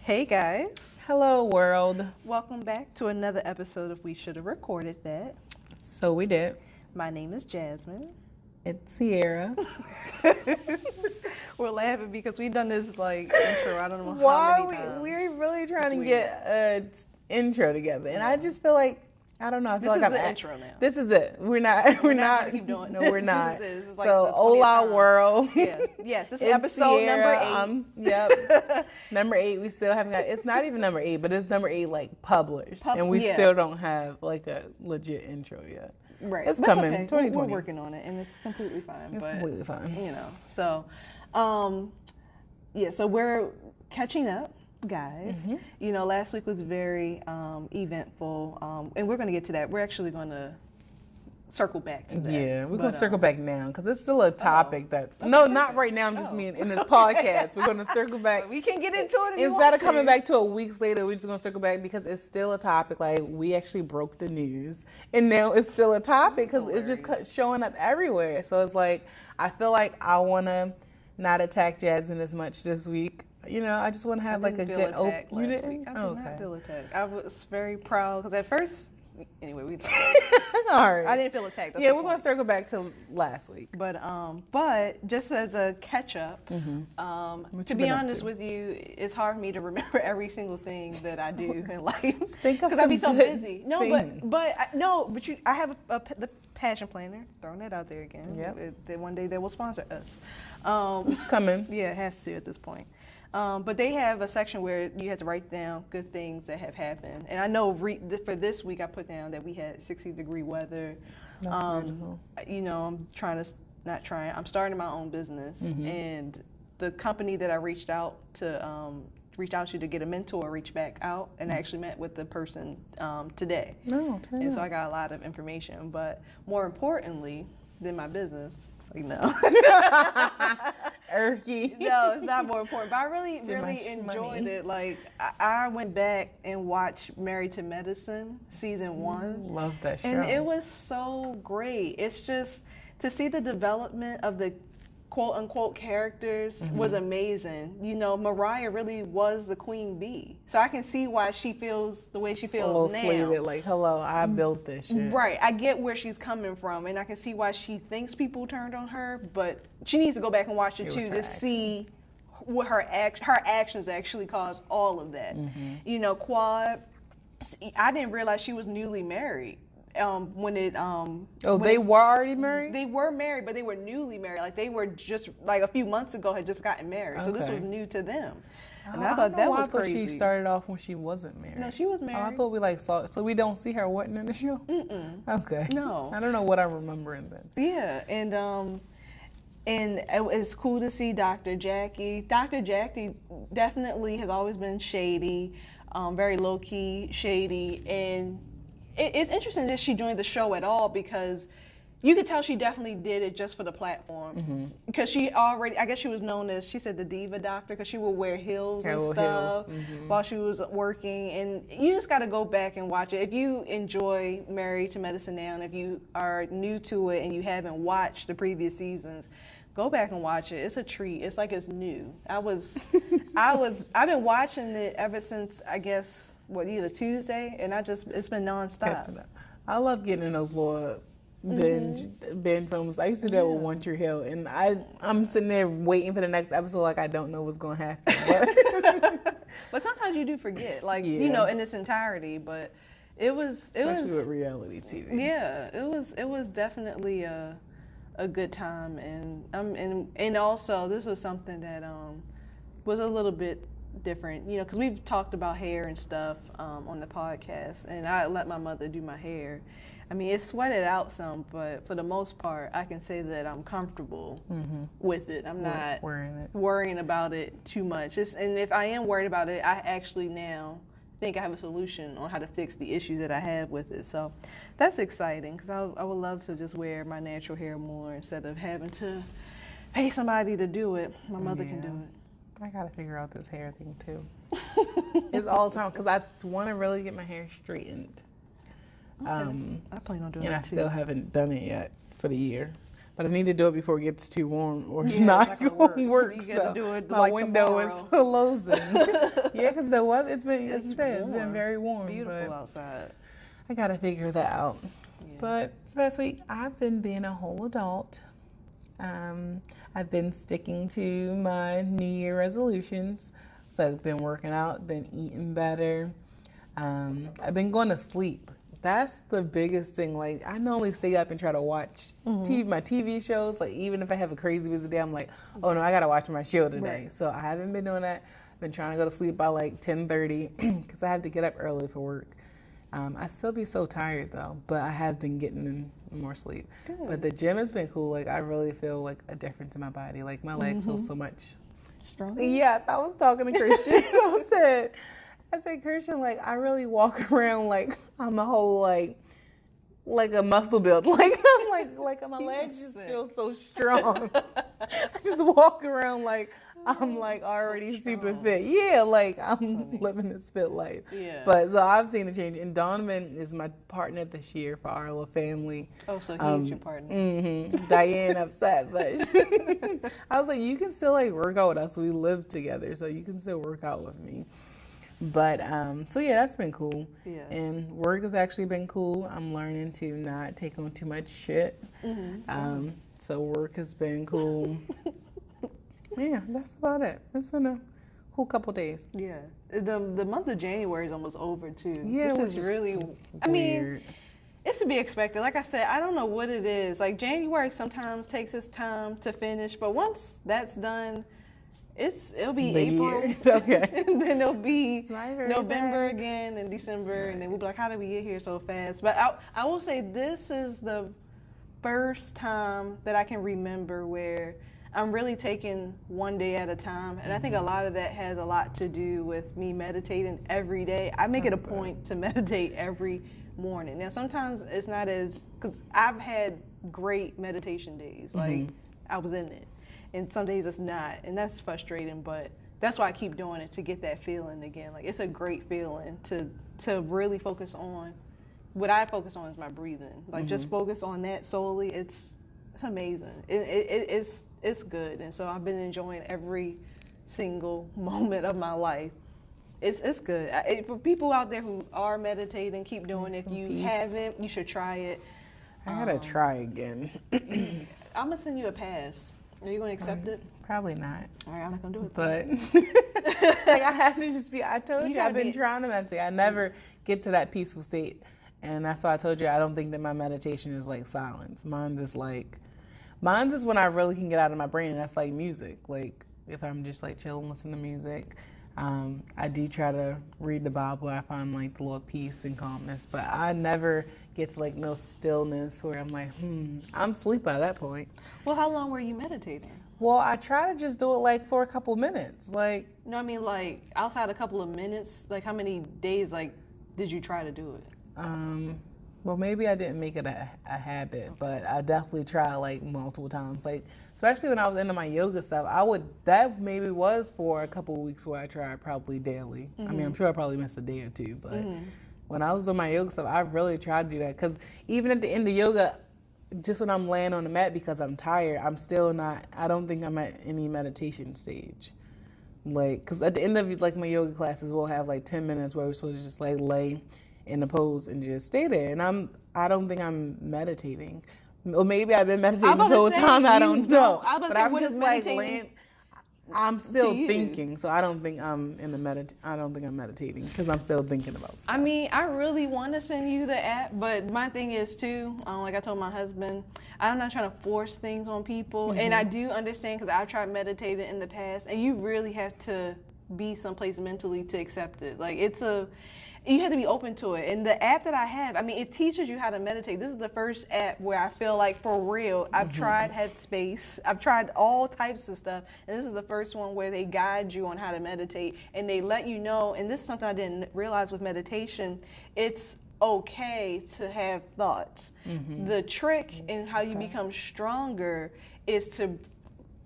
Hey guys, Hello, world. welcome back to another episode of We Should Have Recorded That. So we did. My name is Jasmine. It's Sierra. We're laughing because we've done this intro. I don't know how many times. We're really trying It's to get an intro together, and I just feel like I don't know. I feel This like is the intro now. This is it. We're not gonna keep doing No, this. we're not. This is like so, the 20th hola, time. world. Yes, this is It's episode Sierra. number 8. Yep. Number 8. We still haven't got. It's not even number 8, but it's number 8 like published, and we still don't have like a legit intro yet. Right, It's but coming. okay. 2020. We're working on it, and it's completely fine. It's completely fine. You know, so so we're catching up, guys. Mm-hmm. You know, last week was very eventful, and we're going to get to that. We're actually going to circle back to that. Yeah, we're going to circle back now because it's still a topic not right now. I'm just meaning in this podcast. We're going to circle back. We can get into it if you Instead want of coming to. back to a weeks later, we're just going to circle back because it's still a topic. Like, we actually broke the news, and now it's still a topic because it's just showing up everywhere. So it's like, I feel like I want to not attack Jasmine as much this week. You know, I just want to have like a good open. You didn't? I did not feel attacked. I was very proud because at first, anyway, we. All right. I didn't feel attacked. Yeah, we're gonna circle back to last week. But just as a catch up, to be honest with you, it's hard for me to remember every single thing that I do in life because I'd be so busy. No, but I have the passion planner. Throwing that out there again. Yeah. One day they will sponsor us. It's coming. Yeah, it has to at this point. But they have a section where you have to write down good things that have happened. And I know for this week I put down that we had 60-degree weather. That's beautiful. You know, I'm starting my own business. Mm-hmm. And the company that I reached out to get a mentor reached back out and I actually met with the person today. And so I got a lot of information. But more importantly than my business, like, no. Erky. No, it's not more important. But I really enjoyed it. Like, I went back and watched Married to Medicine, season 1. Love that show. And it was so great. It's just, to see the development of the quote-unquote characters was amazing. You know, Mariah really was the queen bee. So I can see why she feels the way she feels now. Slated, like, hello, I built this shit. Right. I get where she's coming from, and I can see why she thinks people turned on her, but she needs to go back and watch it too to see what her actions actually caused all of that. You know, Quad, I didn't realize she was newly married. They were already married? They were married, but they were newly married. Like, they were just, like, a few months ago had just gotten married. So this was new to them. And I thought that was crazy. She started off when she wasn't married. No, she was married. I thought we saw it. So we don't see her in the show? Okay. No. I don't know what I'm remembering then. Yeah, and it's cool to see Dr. Jackie. Dr. Jackie definitely has always been shady, very low-key shady, and it's interesting that she joined the show at all because you could tell she definitely did it just for the platform. Because she already, I guess she was known as, she said, the diva doctor, because she would wear heels and stuff while she was working. And you just got to go back and watch it. If you enjoy Married to Medicine now, and if you are new to it and you haven't watched the previous seasons, go back and watch it. It's a treat. It's like it's new. I've been watching it ever since, I guess, either Tuesday, and it's been nonstop. I love getting in those little binge films. I used to do that with One Tree Hill, and I'm sitting there waiting for the next episode like I don't know what's going to happen. But sometimes you do forget, you know, in its entirety, but Especially with reality TV. Yeah, it was definitely a good time, and also this was something that was a little bit different, you know, because we've talked about hair and stuff on the podcast, and I let my mother do my hair. I mean, it's sweated out some, but for the most part, I can say that I'm comfortable with it. I'm not worrying about it too much. And if I am worried about it, I actually now think I have a solution on how to fix the issues that I have with it. So that's exciting because I would love to just wear my natural hair more instead of having to pay somebody to do it. My mother can do it. I gotta figure out this hair thing too. It's all the time because I want to really get my hair straightened. Okay. I plan on doing and that I too. still haven't done it yet for the year. But I need to do it before it gets too warm, or it's Yeah, not it's not going gonna to work. work. You gotta So do it my like window is tomorrow. closing. Yeah, because the weather, it's been, like you said, it's been warm. very warm. Beautiful But outside. I got to figure that out. Yeah. But this past week, I've been being a whole adult. I've been sticking to my New Year resolutions. So I've been working out, been eating better. I've been going to sleep. That's the biggest thing. Like, I normally stay up and try to watch my TV shows. Like, even if I have a crazy busy day, I'm like, oh no, I gotta watch my show today. Right. So I haven't been doing that. I've been trying to go to sleep by like 10:30 because I have to get up early for work. I still be so tired though, but I have been getting in more sleep. Good. But the gym has been cool. Like, I really feel like a difference in my body. Like, my legs feel so much Stronger? Yes, I was talking to Christian. I said, Christian, like, I really walk around like I'm a whole like a muscle build. Like, I'm like my legs just feel so strong. I just walk around like I'm like already super fit. Yeah, like I'm living this fit life. Yeah. But so I've seen a change. And Donovan is my partner this year for our little family. Oh, so he's your partner. Diane upset, but I was like, you can still like work out with us. We live together, so you can still work out with me. But so yeah, that's been cool. Yeah. And work has actually been cool. I'm learning to not take on too much shit. So work has been cool. Yeah, that's about it. It's been a whole couple days. Yeah. The month of January is almost over too. Yeah, which is really weird. I mean, it's to be expected. Like I said, I don't know what it is. Like, January sometimes takes its time to finish, but once that's done, it'll be The April. year. Okay. And then it'll be It's not very November bad. again and December, and then we'll be like, how did we get here so fast? But I will say this is the first time that I can remember where I'm really taking one day at a time. And I think a lot of that has a lot to do with me meditating every day. I make it a That's good. point to meditate every morning. Now, sometimes it's not as, because I've had great meditation days. Like, I was in it. And some days it's not. And that's frustrating, but that's why I keep doing it, to get that feeling again. Like, it's a great feeling to really focus on. What I focus on is my breathing. Like, just focus on that solely. It's amazing. It's good. And so I've been enjoying every single moment of my life. It's good. For people out there who are meditating, keep doing it. If you haven't, you should try it. I gotta try again. I'm going to send you a pass. Are you going to accept it? Probably not. All right, I'm not going to do it. But it's like I have to just be, I told You you, gotta I've been be- trying to meditate. I never get to that peaceful state. And that's why I told you, I don't think that my meditation is like silence. Mine's is when I really can get out of my brain, and that's like music. Like, if I'm just like chilling, listening to music. I do try to read the Bible. I find like the little peace and calmness, but I never get to like no stillness where I'm like, I'm asleep by that point. Well, how long were you meditating? Well, I try to just do it like for a couple minutes. Like, No, I mean, like, outside a couple of minutes, like, how many days, like, did you try to do it? well, maybe I didn't make it a habit, but I definitely tried like multiple times. Like, especially when I was into my yoga stuff, that maybe was for a couple of weeks where I tried probably daily. I mean, I'm sure I probably missed a day or two, but when I was on my yoga stuff, I really tried to do that. Because even at the end of yoga, just when I'm laying on the mat because I'm tired, I'm still not, I don't think I'm at any meditation stage. Like, because at the end of like my yoga classes, we'll have like 10 minutes where we're supposed to just like lay in the pose and just stay there. And I don't think I'm meditating. Or maybe I've been meditating this whole time. I don't know. I was about to But say, I'm what just is like meditating laying. I'm still you? thinking, so I don't think I'm in the I don't think I'm meditating because I'm still thinking about stuff. I mean, I really want to send you the app, but my thing is too, like I told my husband, I'm not trying to force things on people. And I do understand, because I've tried meditating in the past, and you really have to be someplace mentally to accept it. Like, you have to be open to it. And the app that I have, I mean, it teaches you how to meditate. This is the first app where I feel like, for real, I've tried Headspace. I've tried all types of stuff. And this is the first one where they guide you on how to meditate. And they let you know, and this is something I didn't realize with meditation, it's okay to have thoughts. The trick in how you become stronger is to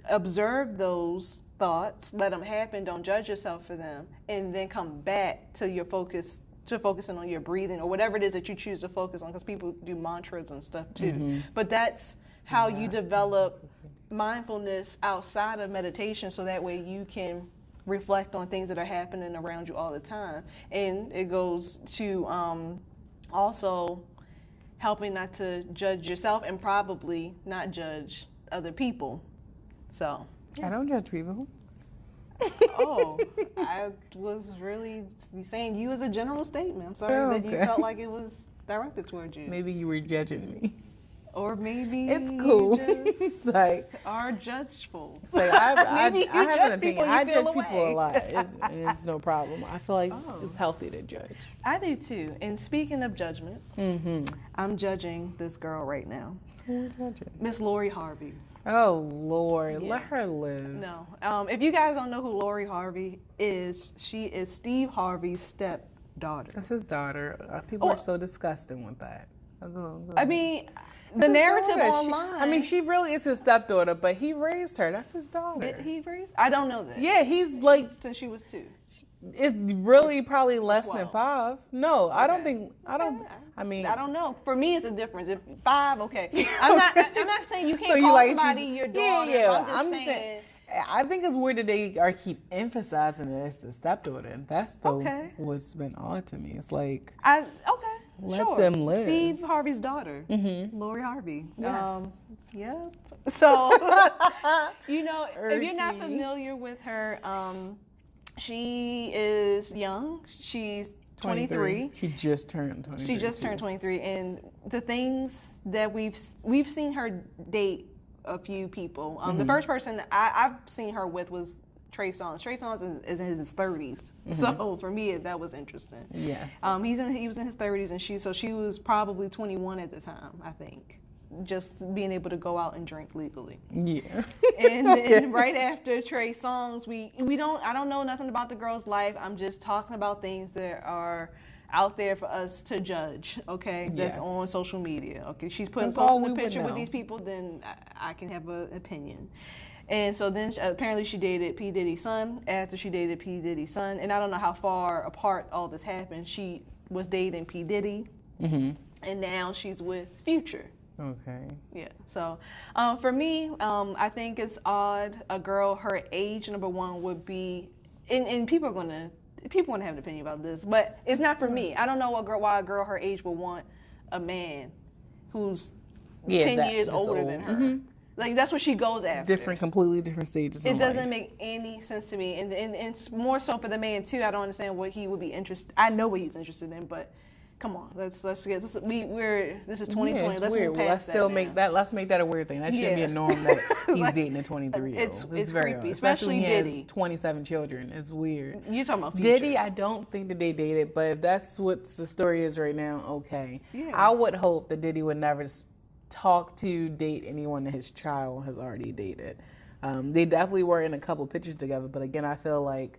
observe those thoughts, let them happen, don't judge yourself for them, and then come back to your focusing on your breathing or whatever it is that you choose to focus on, because people do mantras and stuff too. But that's how you develop mindfulness outside of meditation, so that way you can reflect on things that are happening around you all the time. And it goes to also helping not to judge yourself and probably not judge other people. So I don't judge people. Oh, I was really saying you as a general statement. I'm sorry that you felt like it was directed towards you. Maybe you were judging me. Or maybe it's cool. It's like are judgeful. It's like I have an opinion. People, I judge people a lot. It's no problem. I feel like it's healthy to judge. I do too. And speaking of judgment, I'm judging this girl right now. Who are you judging? Miss Lori Harvey. Oh Lord, let her live. No, if you guys don't know who Lori Harvey is, she is Steve Harvey's stepdaughter. That's his daughter. People are so disgusting with that. Go I mean, the narrative online. I mean, she really is his stepdaughter, but he raised her. That's his daughter. Did he raise? I don't know that. Yeah, he's like since she was 2. It's really probably less than 5. No, okay. I don't. I mean, I don't know. For me, it's a difference. If 5, okay. I'm not saying you can't call somebody your daughter. Yeah. I'm just saying. I think it's weird that they are keep emphasizing it as the stepdaughter, and that's what's been odd to me. It's like let them live. Steve Harvey's daughter, Lori Harvey. Yes. Yep. So if you're not familiar with her, she is young. She's 23. She just turned 23. She just turned 23, and the things that we've seen her date a few people. The first person I've seen her with was Trey Songz. Trey Songz is in his 30s, so for me that was interesting. Yes. He was in his 30s, and she was probably 21 at the time, I think. Just being able to go out and drink legally. Yeah. And right after Trey Songz, I don't know nothing about the girl's life. I'm just talking about things that are out there for us to judge, okay? That's on social media, okay? She's posting a picture with these people, then I can have an opinion. And so then apparently she dated P. Diddy's son. After she dated P. Diddy's son, and I don't know how far apart all this happened, she was dating P. Diddy, and now she's with Future. Okay. Yeah. So for me, I think it's odd. A girl her age, number one, would be, and people want to have an opinion about this, but it's not for me. I don't know why a girl her age would want a man who's 10 years older than her. Like, that's what she goes after. Completely different stages. It doesn't make any sense to me, and it's more so for the man too. I don't understand what he would be interested. I know what he's interested in, but come on, let's get this. This is 2020. Yeah, let's move past let's make that a weird thing. That shouldn't be a norm that he's dating a 23-year-old. It's very creepy, odd. especially he Diddy. has 27 children. It's weird. You're talking about Future. Diddy, I don't think that they dated, but if that's what the story is right now, okay. Yeah. I would hope that Diddy would never date anyone that his child has already dated. They definitely were in a couple pictures together, but again, I feel like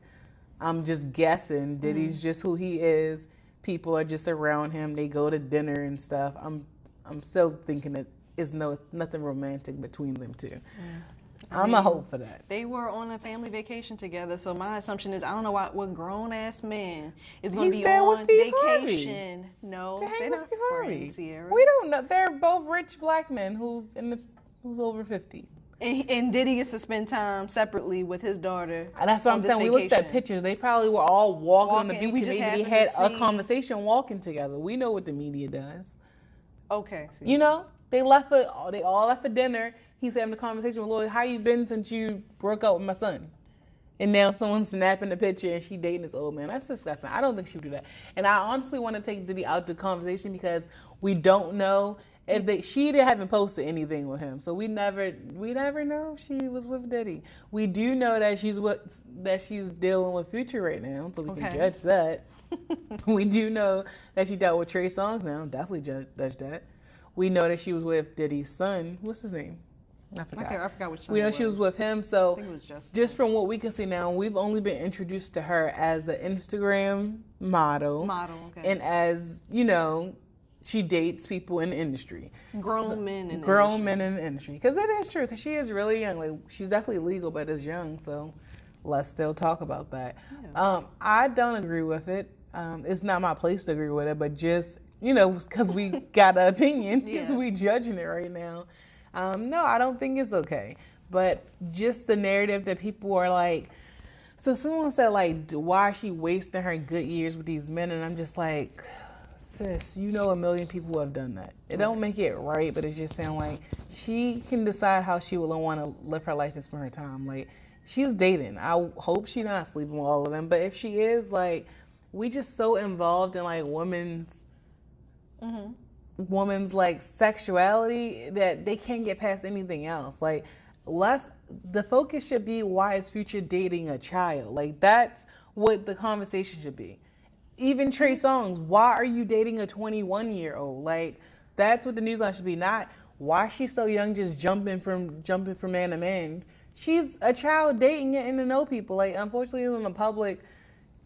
I'm just guessing. Diddy's just who he is. People are just around him. They go to dinner and stuff. I'm still thinking that is nothing romantic between them two. I'm a hope for that. They were on a family vacation together, so my assumption is I don't know what grown ass man is going to be on vacation. No, they're not friends, Sierra. We don't know. They're both rich black men who's over 50. And Diddy gets to spend time separately with his daughter. And that's what I'm saying. Vacation. We looked at pictures. They probably were all walking on the beach, and maybe they had a conversation walking together. We know what the media does. Okay. See. You know, they all left for dinner. He's having a conversation with Lloyd. How you been since you broke up with my son? And now someone's snapping the picture and she dating this old man. That's disgusting. I don't think she would do that. And I honestly want to take Diddy out the conversation because we don't know if she haven't posted anything with him. So we never know if she was with Diddy. We do know that she's dealing with Future right now, so we can judge that. We do know that she dealt with Trey Songz now. Definitely judge that. We know that she was with Diddy's son. What's his name? I forgot. I forgot which son. We know she was with him. So I think it was just from what we can see now, we've only been introduced to her as the Instagram model. Okay. And as, you know, she dates people in the industry. Grown men in the industry. Because it is true, because she is really young. Like, she's definitely legal, but is young. So let's still talk about that. Yeah. I don't agree with it. It's not my place to agree with it, but just, you know, because we got an opinion, because we judging it right now. No, I don't think it's okay. But just the narrative that people are like, so someone said like, why is she wasting her good years with these men? And I'm just like, sis, you know a million people who have done that. It don't make it right, but it's just saying like, she can decide how she will want to live her life and spend her time. Like, she's dating. I hope she's not sleeping with all of them. But if she is, like, we just so involved in like woman's like sexuality that they can't get past anything else. Like, the focus should be, why is Future dating a child? Like, that's what the conversation should be. Even Trey Songz, why are you dating a 21-year-old? Like, that's what the newsline should be. Not why she's so young, just jumping from man to man. She's a child dating, getting to know people. Like, unfortunately, in the public,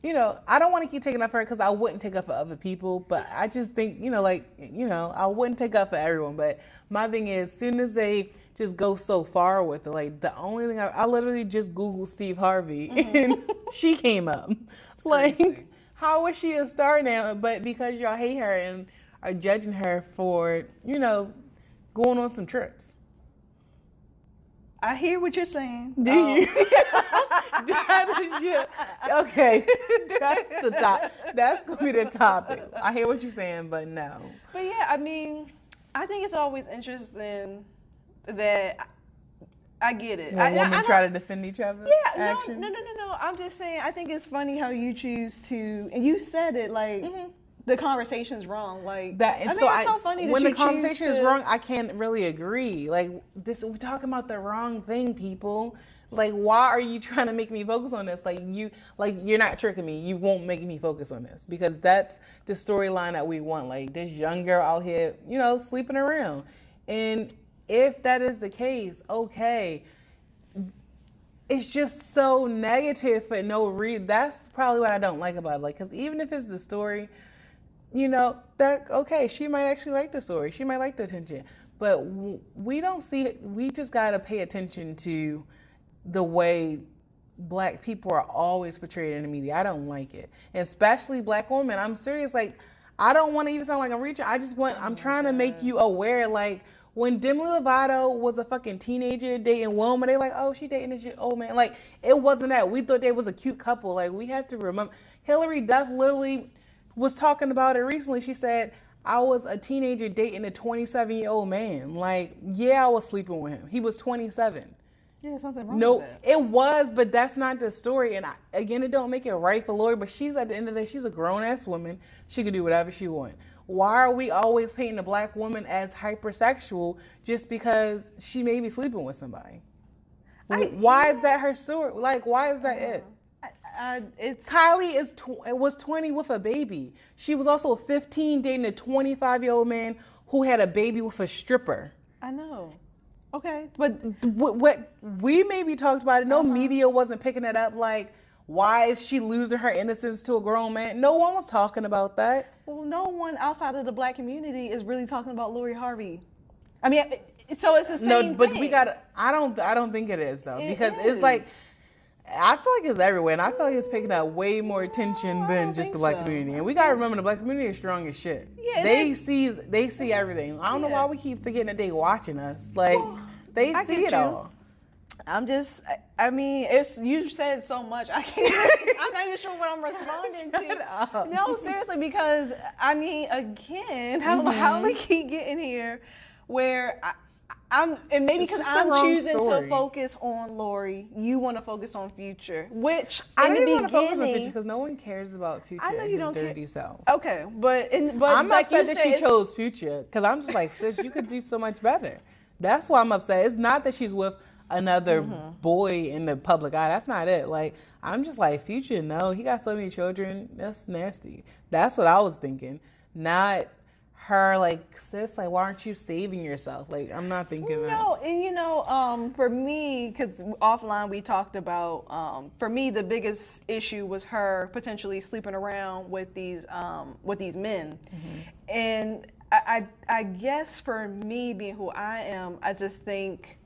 you know, I don't want to keep taking up for her because I wouldn't take up for other people. But I just think, you know, like, you know, I wouldn't take up for everyone. But my thing is, as soon as they just go so far with it, like, the only thing I literally just Googled Steve Harvey and she came up. Like, how is she a star now? But because y'all hate her and are judging her for, you know, going on some trips. I hear what you're saying. Do you? Okay, that's the top. That's gonna be the topic. I hear what you're saying, but no. But yeah, I mean, I think it's always interesting that I get it. When women try to defend each other. Yeah, no. I'm just saying. I think it's funny how you choose to, and you said it like. The conversation's wrong, like that. And I think it's so funny that when you the conversation is wrong, I can't really agree. Like, this, we're talking about the wrong thing, people. Like, why are you trying to make me focus on this? Like, you're not tricking me. You won't make me focus on this because that's the storyline that we want. Like, this young girl out here, you know, sleeping around, and if that is the case, okay. It's just so negative for no reason. That's probably what I don't like about it. Like, because even if it's the story, you know, that, okay, she might actually like the story. She might like the attention. But we don't see, we just got to pay attention to the way black people are always portrayed in the media. I don't like it. And especially black women. I'm serious. Like, I don't want to even sound like I'm reaching. I'm trying to make you aware, like, when Demi Lovato was a fucking teenager dating Wilma, they like, oh, she dating this old man. Like, it wasn't that. We thought they was a cute couple. Like, we have to remember, Hillary Duff literally was talking about it recently. She said, I was a teenager dating a 27-year-old man. Like, yeah, I was sleeping with him. He was 27. Yeah, something wrong with that. It was, but that's not the story. And again, it don't make it right for Lori, but she's, at the end of the day, she's a grown-ass woman. She can do whatever she wants. Why are we always painting a black woman as hypersexual just because she may be sleeping with somebody? Why is that her story? Like, why is that it? Kylie was 20 with a baby. She was also 15 dating a 25-year-old man who had a baby with a stripper. I know. Okay, but what we maybe talked about it. No media wasn't picking it up. Like, why is she losing her innocence to a grown man? No one was talking about that. Well, no one outside of the black community is really talking about Lori Harvey. I mean, so it's the same thing. No, but we got. I don't think it is though, because it's like, I feel like it's everywhere, and I feel like it's picking up way more attention than just the black community. And we gotta remember, the black community is strong as shit. Yeah, they see everything. I don't know why we keep forgetting that they watching us. Like, they see it all. I mean, you said so much. I'm not even sure what I'm responding to. No, seriously, because I mean, again, I don't know how we keep getting here, where and maybe because I'm choosing to focus on Lori, you want to focus on Future, which I don't want to focus on Future because no one cares about Future. I know you don't dirty self. Okay, but I'm like upset that she chose Future because I'm just like, sis, you could do so much better. That's why I'm upset. It's not that she's with another boy in the public eye. That's not it. Like, I'm just like, Future, no, he got so many children. That's nasty. That's what I was thinking. Not her, like, sis, like, why aren't you saving yourself? Like, I'm not thinking that. No, and you know, for me, because offline we talked about, for me, the biggest issue was her potentially sleeping around with these men. And I guess for me, being who I am, I just think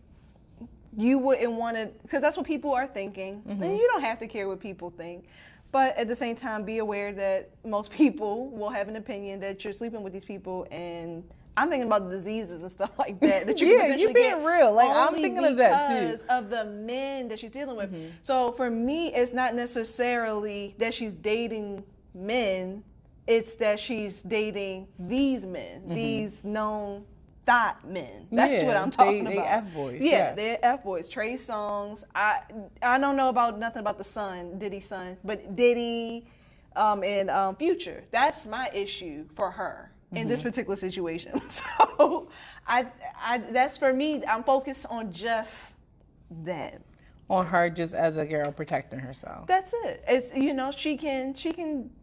you wouldn't want to, because that's what people are thinking. And you don't have to care what people think. But at the same time, be aware that most people will have an opinion that you're sleeping with these people and I'm thinking about diseases and stuff like that. That you Yeah, potentially you're being get real. Like, I'm only thinking of that, too. because of the men that she's dealing with. So for me, it's not necessarily that she's dating men. It's that she's dating these men, these known thought men. That's what I'm talking about. They F-boys. Yeah, yes. they're F-boys. Trey Songz. I don't know about nothing about the son, Diddy's son, but Diddy and Future. That's my issue for her in this particular situation. So I that's for me. I'm focused on just that. On her just as a girl protecting herself. That's it. It's, you know, she can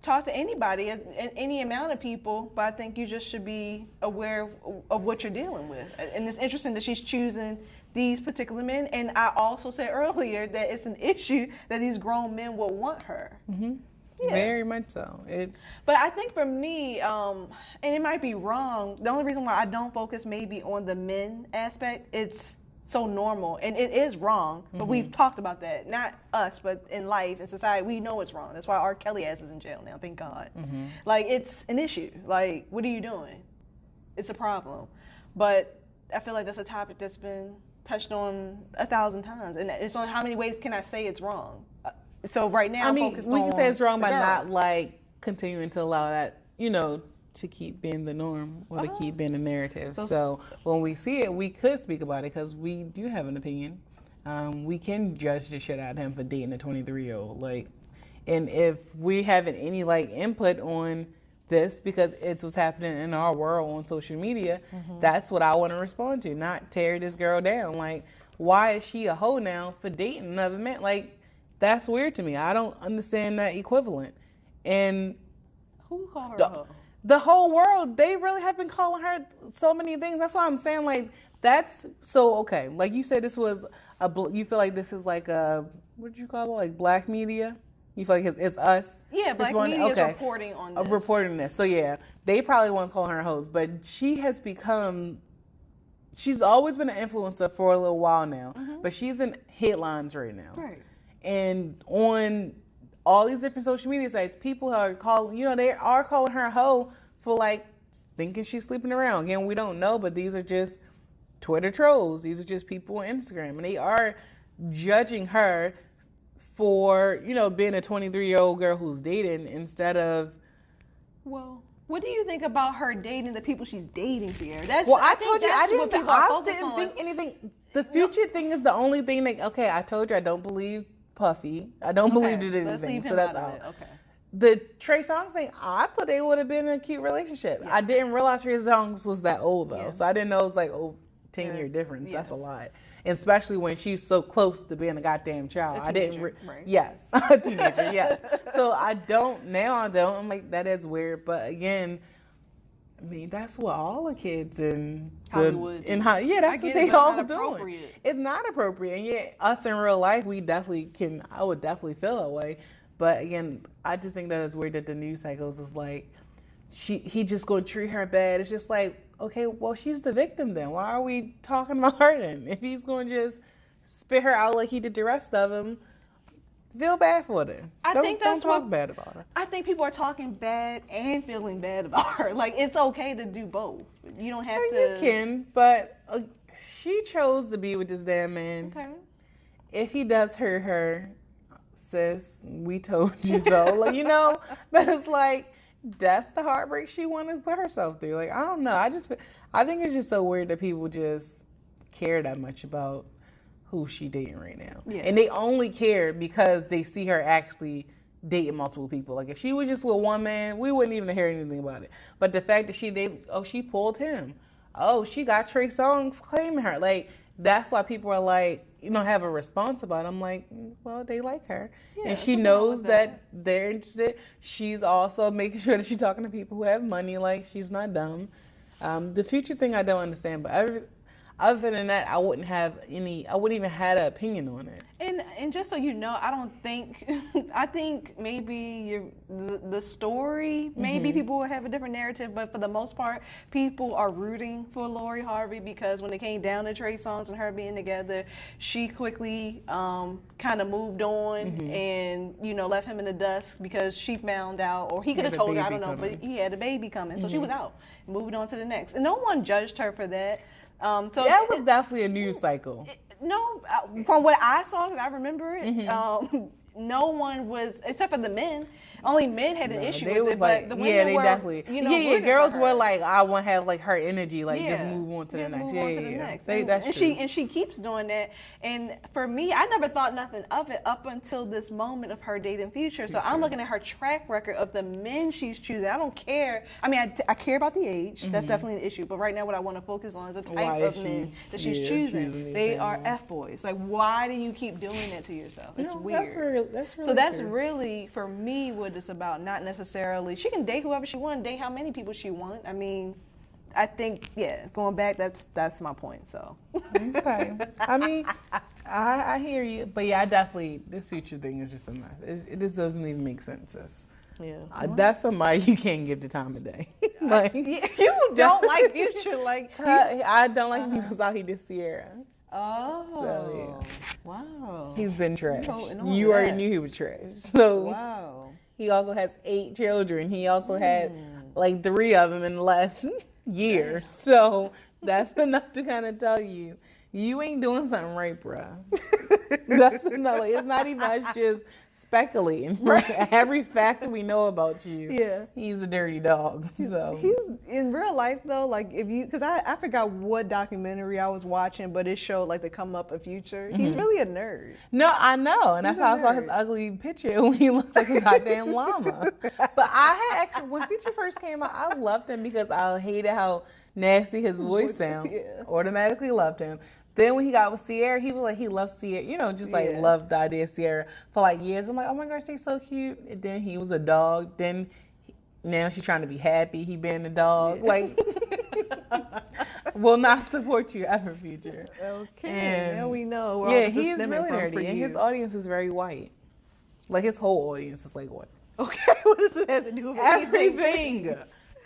talk to anybody and any amount of people, but I think you just should be aware of what you're dealing with. And it's interesting that she's choosing these particular men. And I also said earlier that it's an issue that these grown men would want her. Yeah. Very much so. But I think for me, and it might be wrong, the only reason why I don't focus maybe on the men aspect, it's so normal, and it is wrong, but we've talked about that. Not us, but in life, in society, we know it's wrong. That's why R. Kelly ass is in jail now, thank God. Like, it's an issue. Like, what are you doing? It's a problem. But I feel like that's a topic that's been touched on 1,000 times, and it's on how many ways can I say it's wrong. So right now, I mean, I'm focused we on can say it's wrong by girl. not, like, continuing to allow that, you know, to keep being the norm or to keep being the narrative. So when we see it, we could speak about it because we do have an opinion. We can judge the shit out of him for dating a 23-year-old. Like, and if we haven't any like input on this because it's what's happening in our world on social media, that's what I want to respond to. Not tear this girl down. Like, why is she a hoe now for dating another man? Like, that's weird to me. I don't understand that equivalent. And Who called her a hoe? the whole world, they really have been calling her so many things. That's why I'm saying, like, that's so okay. Like you said, this was you feel like this is like a, what did you call it? Like black media? You feel like it's us? Yeah, black media is reporting on this. Reporting this. So yeah, they probably ones calling her hoes, but she's always been an influencer for a little while now, but she's in headlines right now. Right. And on all these different social media sites, people are calling, they are calling her a hoe for like thinking she's sleeping around. Again, we don't know, but these are just Twitter trolls. These are just people on Instagram, and they are judging her for, being a 23-year-old girl who's dating instead of. Well, what do you think about her dating the people she's dating, Sierra? I told you, I didn't on. think anything. The Future thing is the only thing that, okay, I told you I don't believe Puffy. I don't believe it anything, so that's out. Okay. The Trey Songz thing, I thought they would have been in a cute relationship. Yeah. I didn't realize Trey Songz was that old, though, so I didn't know it was like 10-year difference. Yes. That's a lot. And especially when she's so close to being a goddamn child. A teenager, right? Yes, a teenager, yes. So I don't. I'm like, that is weird. But again, I mean, that's what all the kids in Hollywood that's what they all doing. It's not appropriate. And yet, us in real life, we definitely can. I would definitely feel that way. But again, I just think that it's weird that the news cycles is like, he just gonna treat her bad. It's just like, okay, well, she's the victim then. Why are we talking about her then? If he's gonna just spit her out like he did the rest of them, feel bad for her. Don't talk bad about her. I think people are talking bad and feeling bad about her. Like, it's okay to do both. You don't have to. You can, but she chose to be with this damn man. Okay. If he does hurt her, sis, we told you so. But it's like, that's the heartbreak she wanted to put herself through. Like, I don't know. I think it's just so weird that people just care that much about who she dating right now. Yeah. And they only care because they see her actually dating multiple people. Like, if she was just with one man, we wouldn't even hear anything about it. But the fact that she pulled him. Oh, she got Trey Songz claiming her. Like, that's why people are like, have a response about it. I'm like, well, they like her. Yeah, and she knows that they're interested. She's also making sure that she's talking to people who have money. Like, she's not dumb. The Future thing I don't understand, but other than that, I wouldn't even had an opinion on it. And just so you know, I don't think, I think maybe the story, maybe people will have a different narrative, but for the most part, people are rooting for Lori Harvey because when it came down to Trey Songz and her being together, she quickly kind of moved on and, you know, left him in the dust because she found out, or he could have told her, I don't know, but he had a baby coming. So she was out, moving on to the next. And no one judged her for that. So that was definitely a news cycle. No, from what I saw, because I remember it, no one was, except for the men. Only men had an issue with it, but the women were, definitely. You know, girls were like, I want to have like her energy, like just move on to the next. Move on to the next. That's true. And she keeps doing that. And for me, I never thought nothing of it up until this moment of her dating Future. So I'm looking at her track record of the men she's choosing. I don't care. I mean, I care about the age. That's definitely an issue. But right now, what I want to focus on is the type of men that she's choosing. They are F-boys. Like, why do you keep doing that to yourself? It's weird. That's really, for me, what it's about. Not necessarily, she can date whoever she wants, date how many people she wants. I mean, I think, going back, that's my point, so. Okay. I mean, I hear you, but I definitely, this Future thing is just a mess. It just doesn't even make sense, sis. Yeah. That's somebody you can't give the time of day. Like, you don't like Future, like. I don't like him because how he did Sierra. Oh, so, wow. He's been trash. You already knew he was trash. So wow. He also has 8 children. He also had like 3 of them in the last year. So that's enough to kind of tell you ain't doing something right, bruh. That's enough. It's not even us just speculating. Right. Every fact we know about you, he's a dirty dog. So he's in real life though, like if you, because I forgot what documentary I was watching, but it showed like the come up of Future. He's really a nerd. No, I know, and that's how I saw his ugly picture when he looked like a goddamn llama. But I had actually, when Future first came out, I loved him because I hated how nasty his voice sounded. Automatically loved him. Then when he got with Sierra, he was like, he loved Sierra, you know, just like loved the idea of Sierra for like years. I'm like, oh my gosh, they're so cute. And then he was a dog. Then now she's trying to be happy. He being a dog. Like, will not support you ever, Future. Okay, and now we know. He is really nerdy, and his audience is very white. Like his whole audience is like what? Okay, what does it have to do with everything?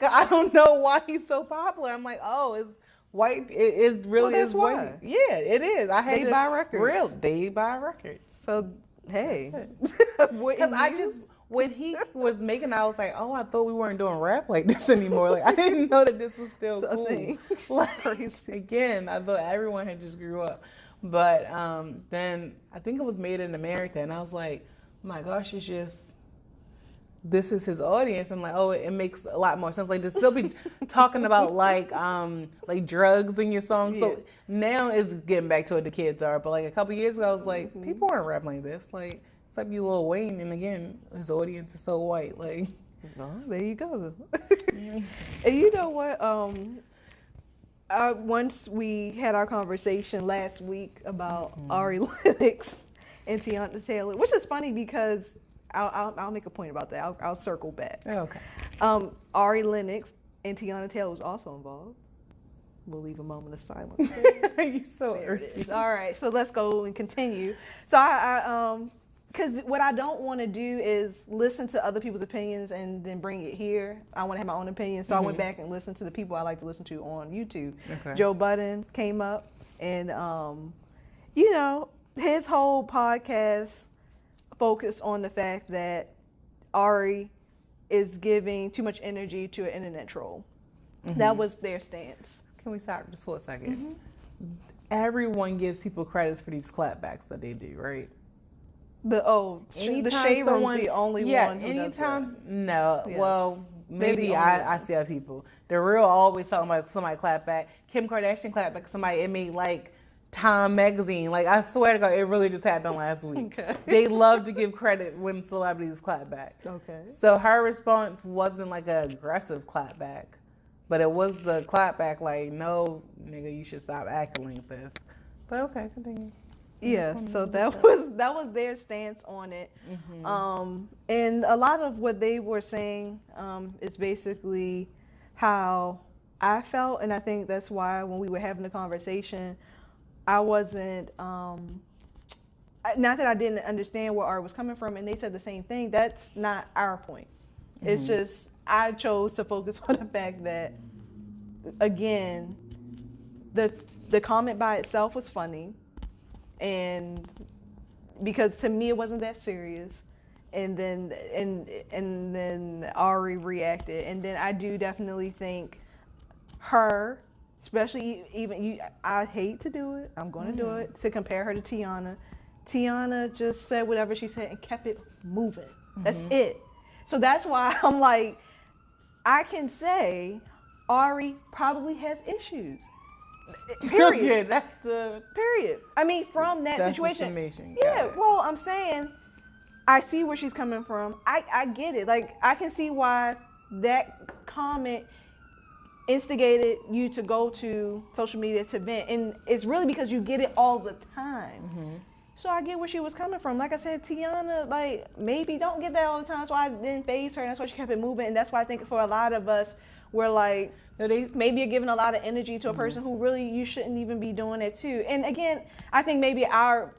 I don't know why he's so popular. I'm like, oh, it's white. It really is white. Yeah, it is. They buy records. They buy records. So hey, because when he was making, I was like, oh, I thought we weren't doing rap like this anymore. Like I didn't know that this was still cool. Like, again, I thought everyone had just grew up. But then I think it was Made in America, and I was like, oh my gosh, it's just. This is his audience, and like, oh, it makes a lot more sense. Like to still be talking about like drugs in your songs. So now it's getting back to what the kids are. But like a couple years ago, I was like, people weren't rapping like this. Like, except you, Lil Wayne, and again, his audience is so white. Like, oh, there you go. And you know what? Once we had our conversation last week about Ari Lennox and Tiana Taylor, which is funny because. I'll make a point about that. I'll circle back. Okay. Ari Lennox and Tiana Taylor was also involved. We'll leave a moment of silence. You're so earthy. All right, so let's go and continue. So because what I don't want to do is listen to other people's opinions and then bring it here. I want to have my own opinion. So I went back and listened to the people I like to listen to on YouTube. Okay. Joe Budden came up, and you know, his whole podcast focus on the fact that Ari is giving too much energy to an internet troll. That was their stance. Can we stop just for a second? Everyone gives people credits for these clapbacks that they do, right? The shade room's the only one who does that. No. Yes. Well, maybe I see other people. They're real always talking about somebody clap back. Kim Kardashian clapped back somebody. It made like Time magazine. Like, I swear to God, it really just happened last week. Okay. They love to give credit when celebrities clap back. Okay. So her response wasn't like an aggressive clap back, but it was the clap back like, no, nigga, you should stop acting like this. But okay, continue. Yeah, so that was their stance on it. And a lot of what they were saying is basically how I felt, and I think that's why when we were having the conversation, I wasn't, not that I didn't understand where Ari was coming from, and they said the same thing. That's not our point. It's just, I chose to focus on the fact that, again, the comment by itself was funny, and because to me it wasn't that serious, and then Ari reacted, and then I do definitely think her, especially even you, I hate to do it, I'm going to do it, to compare her to Tiana. Tiana just said whatever she said and kept it moving. That's it. So that's why I'm like, I can say Ari probably has issues. Period. Yeah, that's the period. I mean, from that situation. Summation. Yeah. Well, I'm saying, I see where she's coming from. I get it. Like, I can see why that comment instigated you to go to social media to vent, and it's really because you get it all the time. So I get where she was coming from. Like I said, Tiana, like, maybe don't get that all the time. That's why I didn't phase her, and that's why she kept it moving. And that's why I think for a lot of us, we're like, maybe you're giving a lot of energy to a person who really you shouldn't even be doing it too. And again, I think maybe our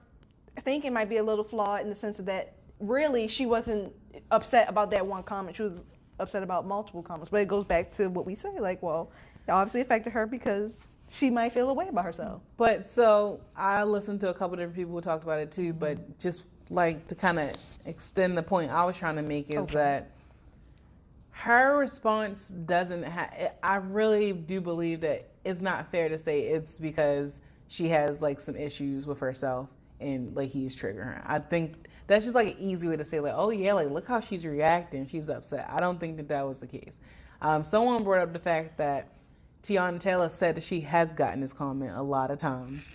thinking might be a little flawed in the sense of that really she wasn't upset about that one comment. She was upset about multiple comments. But it goes back to what we say, like, well, it obviously affected her because she might feel a way about herself. But so I listened to a couple different people who talked about it too, but just like to kind of extend the point I was trying to make is that her response doesn't have, I really do believe that it's not fair to say it's because she has like some issues with herself and like he's triggering her. I think that's just like an easy way to say like, oh yeah, like look how she's reacting, she's upset. I don't think that that was the case. Someone brought up the fact that Tiana Taylor said that she has gotten this comment a lot of times.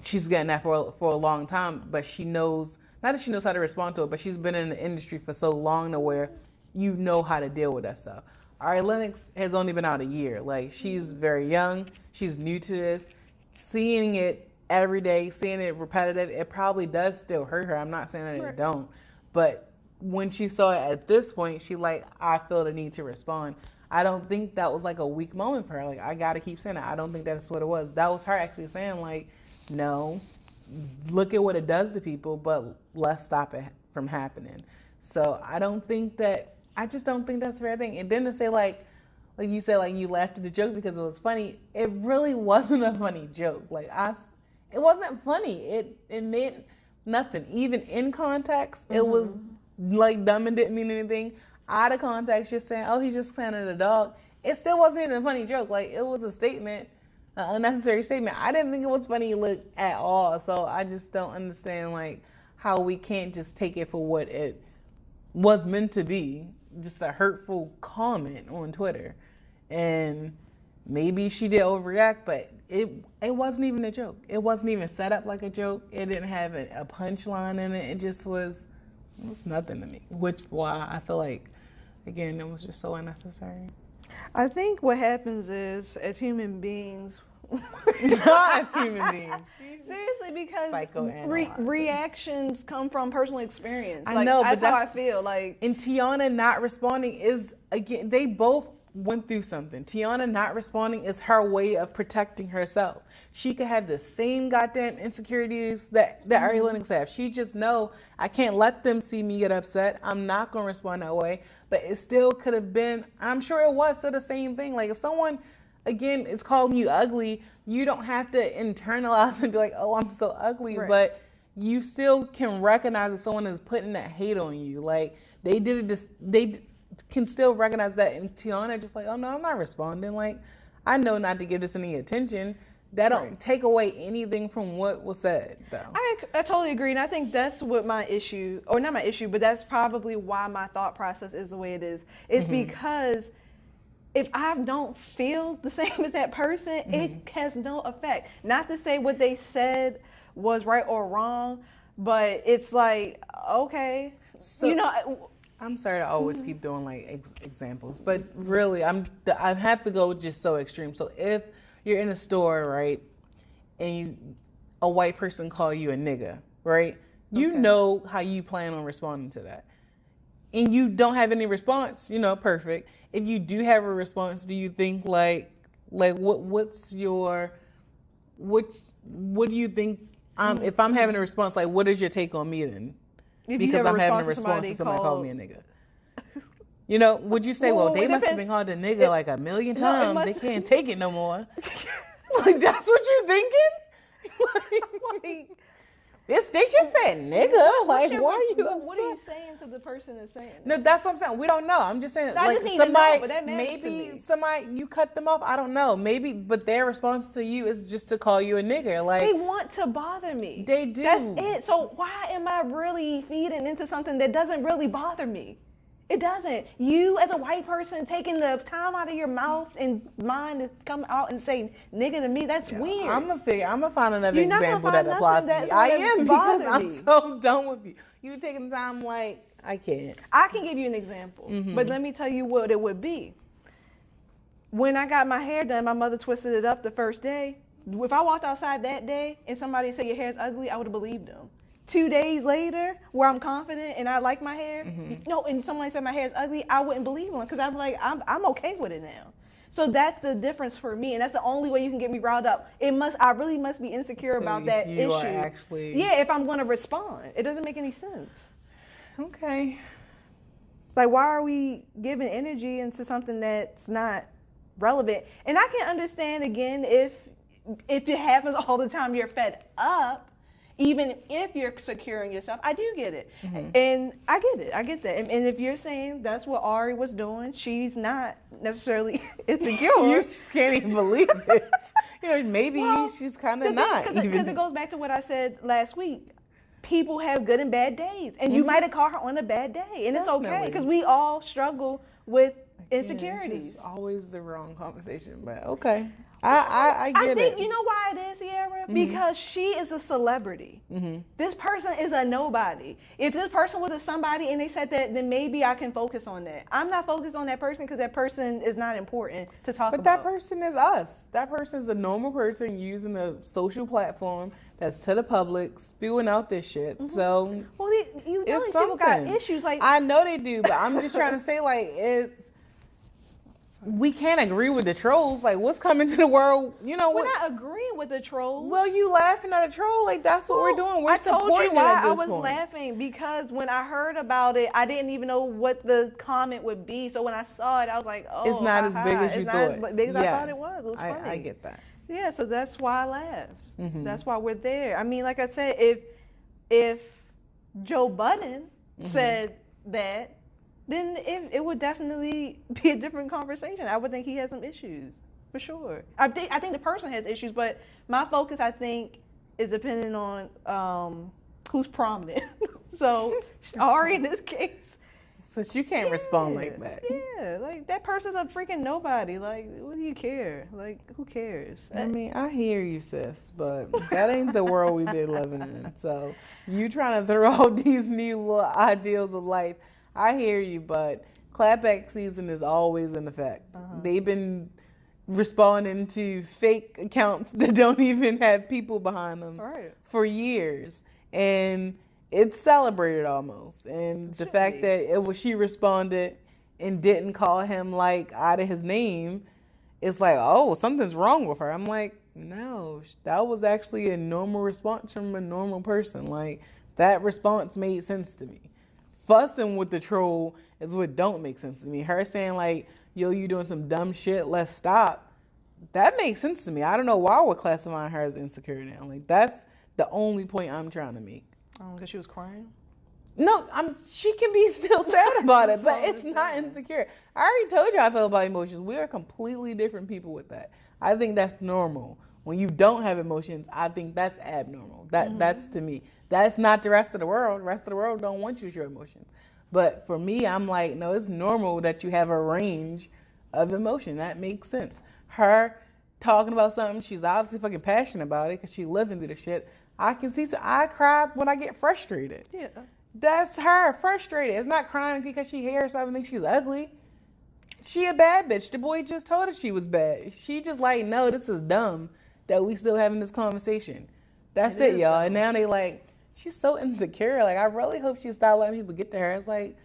She's gotten that for a long time, but she knows, not that she knows how to respond to it, but she's been in the industry for so long to where you know how to deal with that stuff. Ari Lennox has only been out a year. Like, she's very young, she's new to this. Seeing it every day, seeing it repetitive, it probably does still hurt her. I'm not saying that it don't, but when she saw it at this point, she like, I feel the need to respond. I don't think that was like a weak moment for her. Like, I gotta keep saying it. I don't think that's what it was. That was her actually saying like, no, look at what it does to people, but let's stop it from happening. So I just don't think that's a fair thing. And then to say like you said, like you laughed at the joke because it was funny. It really wasn't a funny joke. Like it wasn't funny. It meant nothing. Even in context, it was like dumb and didn't mean anything. Out of context, just saying, oh, he's just playing at a dog. It still wasn't even a funny joke. Like, it was a statement, an unnecessary statement. I didn't think it was funny at all. So I just don't understand, like, how we can't just take it for what it was meant to be, just a hurtful comment on Twitter. And maybe she did overreact, but it wasn't even a joke. It wasn't even set up like a joke. It didn't have a punchline in it. It just was, it was nothing to me, which why I feel like, again, it was just so unnecessary. I think what happens is, as human beings, not as human beings. Seriously, because reactions come from personal experience. I know, but that's how I feel. Like, and Tiana not responding is, again, they both went through something. Tiana not responding is her way of protecting herself. She could have the same goddamn insecurities that Ari Lennox have. She just know, I can't let them see me get upset. I'm not going to respond that way. But it still could have been, I'm sure it was still the same thing. Like, if someone, again, is calling you ugly, you don't have to internalize and be like, oh, I'm so ugly. Right. But you still can recognize that someone is putting that hate on you. Like, they did it, they can still recognize that. And Tiana just like, oh no, I'm not responding. Like, I know not to give this any attention. That don't take away anything from what was said, though. I totally agree, and I think that's what my issue, or not my issue, but that's probably why my thought process is the way it is. It's because if I don't feel the same as that person, it has no effect. Not to say what they said was right or wrong, but it's like, okay, so, you know. I'm sorry to always keep doing like examples, but really, I have to go just so extreme. So if you're in a store, right, and a white person call you a nigga, right? You know how you plan on responding to that. and you don't have any response, perfect. If you do have a response, do you think what do you think? If I'm having a response, like, what is your take on me then? Because I'm having a response to somebody calling me a nigga. Would you say, well, they must have been called a nigga like a million times. They can't take it no more. Like, that's what you're thinking? They just said nigga. Why are you upset? What are you saying to the person that's saying that? No, that's what I'm saying. We don't know. I'm just saying, somebody, you cut them off. I don't know. Maybe, but their response to you is just to call you a nigger. Like, they want to bother me. They do. That's it. So why am I really feeding into something that doesn't really bother me? It doesn't. You, as a white person, taking the time out of your mouth and mind to come out and say nigga to me, that's weird. I'm gonna find another example that applies to me. I am, because I'm so done with you. You taking time, like, I can't. I can give you an example, but let me tell you what it would be. When I got my hair done, my mother twisted it up the first day. If I walked outside that day and somebody said your hair's ugly, I would have believed them. 2 days later, where I'm confident and I like my hair, and someone said my hair is ugly, I wouldn't believe them, because I'm like, I'm okay with it now. So that's the difference for me, and that's the only way you can get me riled up. I really must be insecure about that issue. If I'm going to respond, it doesn't make any sense. Okay. Like, why are we giving energy into something that's not relevant? And I can understand, again, if it happens all the time, you're fed up. Even if you're securing yourself, I do get it. And I get it. I get that. And if you're saying that's what Ari was doing, she's not necessarily insecure. You just can't even believe it. Maybe she's kind of not. Because it goes back to what I said last week. People have good and bad days. And you might have caught her on a bad day. And it's okay, because we all struggle with insecurities. It's always the wrong conversation, but okay. I get it. I think, you know why it is, Sierra? Because she is a celebrity. This person is a nobody. If this person was a somebody and they said that, then maybe I can focus on that. I'm not focused on that person because that person is not important to talk about. But that person is us. That person is a normal person using a social platform that's to the public, spewing out this shit. So, well, these people got issues. Like, I know they do, but I'm just trying to say, like, we can't agree with the trolls. Like, what's coming to the world? We're not agreeing with the trolls. Well, you laughing at a troll. Like, that's what we're doing. We're supporting it at this point. I told you why I was laughing, because when I heard about it, I didn't even know what the comment would be. So when I saw it, I was like, oh, it's not as big as you thought. It's not as big as I thought it was. It was funny. I get that. Yeah, so that's why I laughed. That's why we're there. I mean, like I said, if Joe Budden said that, then it would definitely be a different conversation. I would think he has some issues, for sure. I think the person has issues, but my focus, I think, is depending on who's prominent. So, Ari in this case. Since you can't respond like that. Yeah, like, that person's a freaking nobody. Like, what do you care? Like, who cares? I mean, I hear you, sis, but that ain't the world we've been living in. So, you trying to throw all these new little ideals of life. I hear you, but clapback season is always in effect. They've been responding to fake accounts that don't even have people behind them for years. And it's celebrated almost. And the fact that she responded and didn't call him, like, out of his name, it's like, oh, something's wrong with her. I'm like, no, that was actually a normal response from a normal person. Like, that response made sense to me. Fussing with the troll is what don't make sense to me. Her saying, like, yo, you doing some dumb shit, let's stop. That makes sense to me. I don't know why we're classifying her as insecure now. Like, that's the only point I'm trying to make. Because she was crying? No, she can be still sad about it, but it's not insecure. I already told you how I feel about emotions. We are completely different people with that. I think that's normal. When you don't have emotions, I think that's abnormal. That's to me. That's not the rest of the world. The rest of the world don't want you to show emotions. But for me, I'm like, no, it's normal that you have a range of emotion. That makes sense. Her talking about something, she's obviously fucking passionate about it because she's living through the shit. I can see, so I cry when I get frustrated. Yeah. That's her, frustrated. It's not crying because she hears something and thinks she's ugly. She a bad bitch. The boy just told her she was bad. She just like, no, this is dumb that we still having this conversation. That's it, y'all. And now they like, she's so insecure. Like, I really hope she stop letting people get to her. It's like,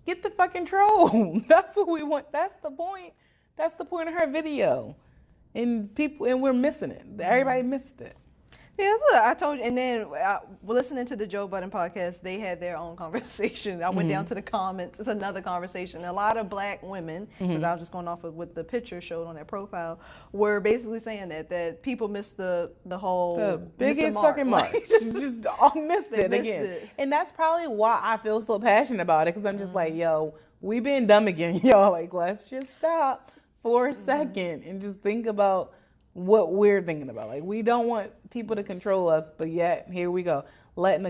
get the fucking troll. That's what we want. That's the point. That's the point of her video. And we're missing it. Everybody missed it. Yeah, look, I told you. And then listening to the Joe Budden podcast, they had their own conversation. I went down to the comments. It's another conversation. A lot of black women, because I was just going off of what the picture showed on their profile, were basically saying that people missed the whole the biggest fucking mark. just all missed it again. And that's probably why I feel so passionate about it, because I'm just like, yo, we been dumb again, y'all. Like, let's just stop for a second and just think about what we're thinking about. Like, we don't want people to control us, but yet here we go, letting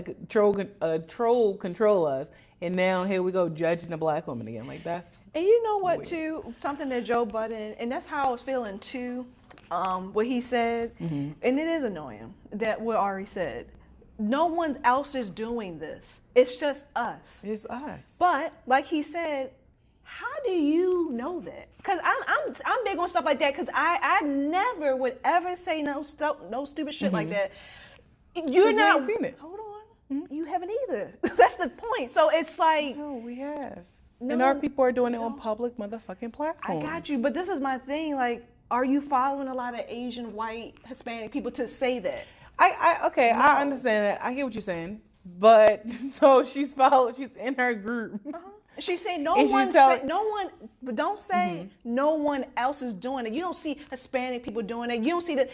a troll control us, and now here we go judging a black woman again. Like, that's and you know what weird. Too, something that Joe Budden, and that's how I was feeling too, what he said, and it is annoying that what Ari said. No one else is doing this. It's just us. It's us. But like he said, how do you know that? Because I'm big on stuff like that. Because I never would ever say no stupid shit like that. You're not. You ain't seen it. Hold on, you haven't either. That's the point. So it's like no, we have. And our people are doing it on public motherfucking platforms. I got you, but this is my thing. Like, are you following a lot of Asian, white, Hispanic people to say that? Okay, no. I understand that. I get what you're saying. But so she's in her group. She's saying but don't say no one else is doing it. You don't see Hispanic people doing it. You don't see that.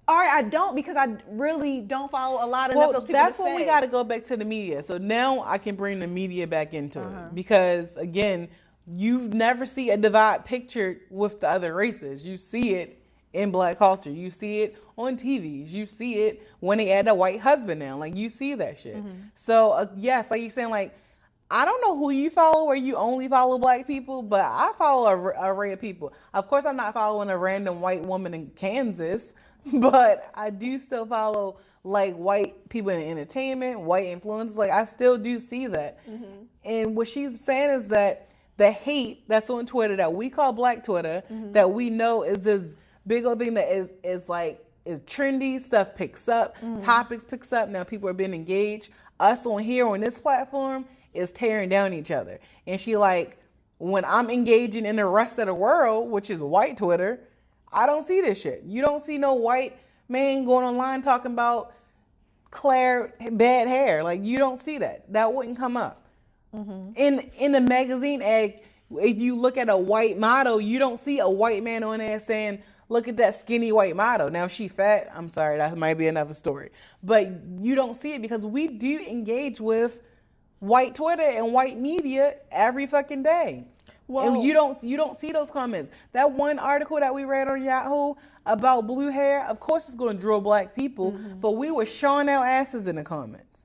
All right, I don't, because I really don't follow a lot of those people. That's when we got to go back to the media. So now I can bring the media back into it, because again, you never see a divide pictured with the other races. You see it in black culture. You see it on TVs. You see it when they add a white husband now. Like, you see that shit. So yes, like you're saying, like, I don't know who you follow, or you only follow black people, but I follow an array of people. Of course, I'm not following a random white woman in Kansas, but I do still follow like white people in entertainment, white influencers. Like, I still do see that. And what she's saying is that the hate that's on Twitter that we call Black Twitter, that we know is this big old thing that is trendy, stuff picks up, topics picks up. Now people are being engaged. Us on here on this platform is tearing down each other. And she like, when I'm engaging in the rest of the world, which is white Twitter, I don't see this shit. You don't see no white man going online talking about Claire bad hair. Like, you don't see that. That wouldn't come up. In the magazine ad, if you look at a white model, you don't see a white man on there saying, look at that skinny white model. Now, if she fat, I'm sorry, that might be another story. But you don't see it, because we do engage with white Twitter and white media every fucking day. Well, and you don't see those comments. That one article that we read on Yahoo about blue hair, of course it's going to draw black people, but we were showing our asses in the comments,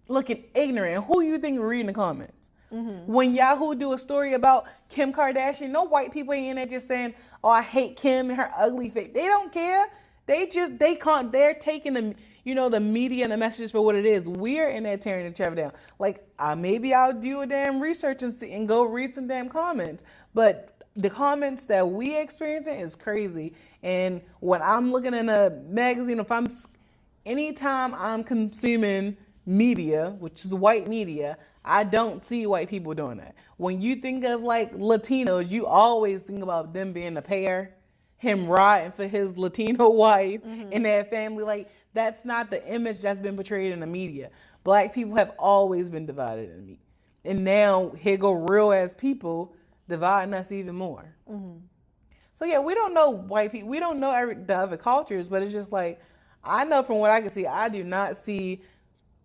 looking ignorant. And who you think reading the comments? When Yahoo do a story about Kim Kardashian, no white people ain't in there just saying, oh, I hate Kim and her ugly face. They don't care. They're taking the media and the messages for what it is. We're in there tearing each other down. Like, maybe I'll do a damn research and go read some damn comments. But the comments that we experiencing is crazy. And when I'm looking in a magazine, anytime I'm consuming media, which is white media, I don't see white people doing that. When you think of like Latinos, you always think about them being a pair, him riding for his Latino wife and their family. Like, that's not the image that's been portrayed in the media. Black people have always been divided in the media. And now here go real ass people dividing us even more. So yeah, we don't know white people. We don't know the other cultures, but it's just like, I know from what I can see, I do not see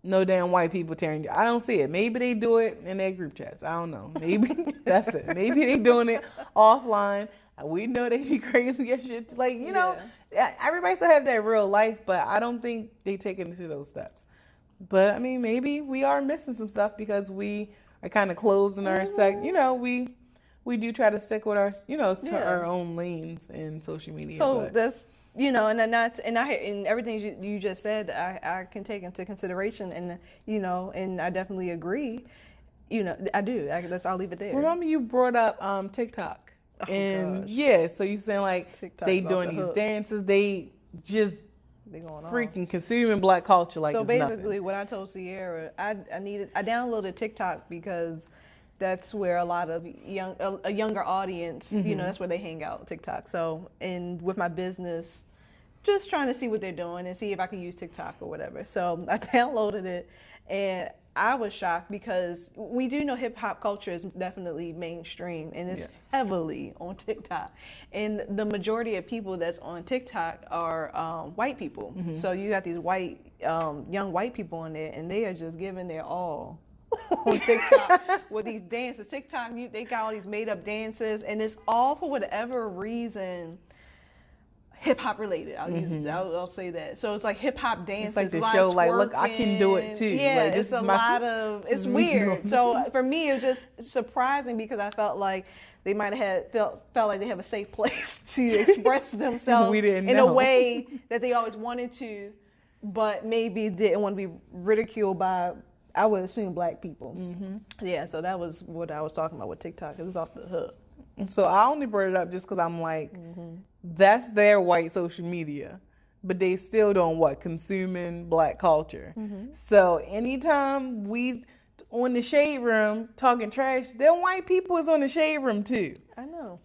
no damn white people tearing you. I don't see it. Maybe they do it in their group chats. I don't know. Maybe that's it. Maybe they doing it offline. We know they be crazy and shit. Like, you know, everybody still have that real life, but I don't think they take it into those steps. But I mean, maybe we are missing some stuff because we are kind of closing our sect. You know, we do try to stick with our, our own lanes in social media. So that's, and everything you just said, I can take into consideration, and and I definitely agree. I do. I'll leave it there. Remember, you brought up TikTok, so you saying like TikTok's they doing these dances, they going freaking on. Consuming black culture like. So basically, what I told Sierra, I downloaded TikTok because that's where a lot of a younger audience, that's where they hang out, TikTok. So, and with my business, just trying to see what they're doing and see if I can use TikTok or whatever. So I downloaded it, and I was shocked because we do know hip hop culture is definitely mainstream and it's heavily on TikTok. And the majority of people that's on TikTok are white people. So you got these white, young white people on there, and they are just giving their all on TikTok with these dances. TikTok, they got all these made up dances, and it's all for whatever reason hip hop related. I'll say that. So it's like hip hop dances. It's like the show, like, look, I can do it too. Yeah, like, it's a lot of. It's weird. So for me, it was just surprising because I felt like they might have felt like they have a safe place to express themselves in a way that they always wanted to, but maybe didn't want to be ridiculed by, I would assume, black people. Yeah, so that was what I was talking about with TikTok. It was off the hook. So I only brought it up just because I'm like, that's their white social media, but they still don't consuming black culture. So anytime we on the Shade Room talking trash, them white people is on the Shade Room too. I know.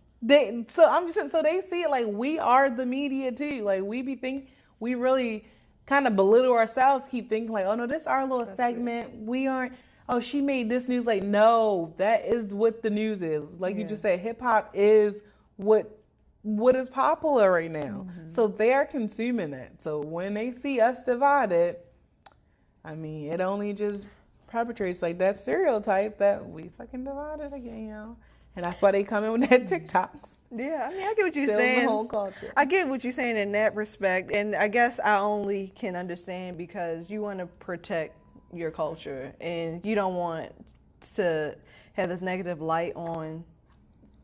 So they see it like we are the media too. Like we really kind of belittle ourselves, keep thinking like, oh no, this is our little segment. We aren't. Oh, she made this news. Like, no, that is what the news is. Like you just said, hip hop is what is popular right now. So they're consuming it. So when they see us divided, I mean, it only just perpetrates like that stereotype that we fucking divided again, And that's why they come in with that TikToks. Yeah, I mean, I get what you're saying. The whole culture. I get what you're saying in that respect. And I guess I only can understand because you want to protect your culture and you don't want to have this negative light on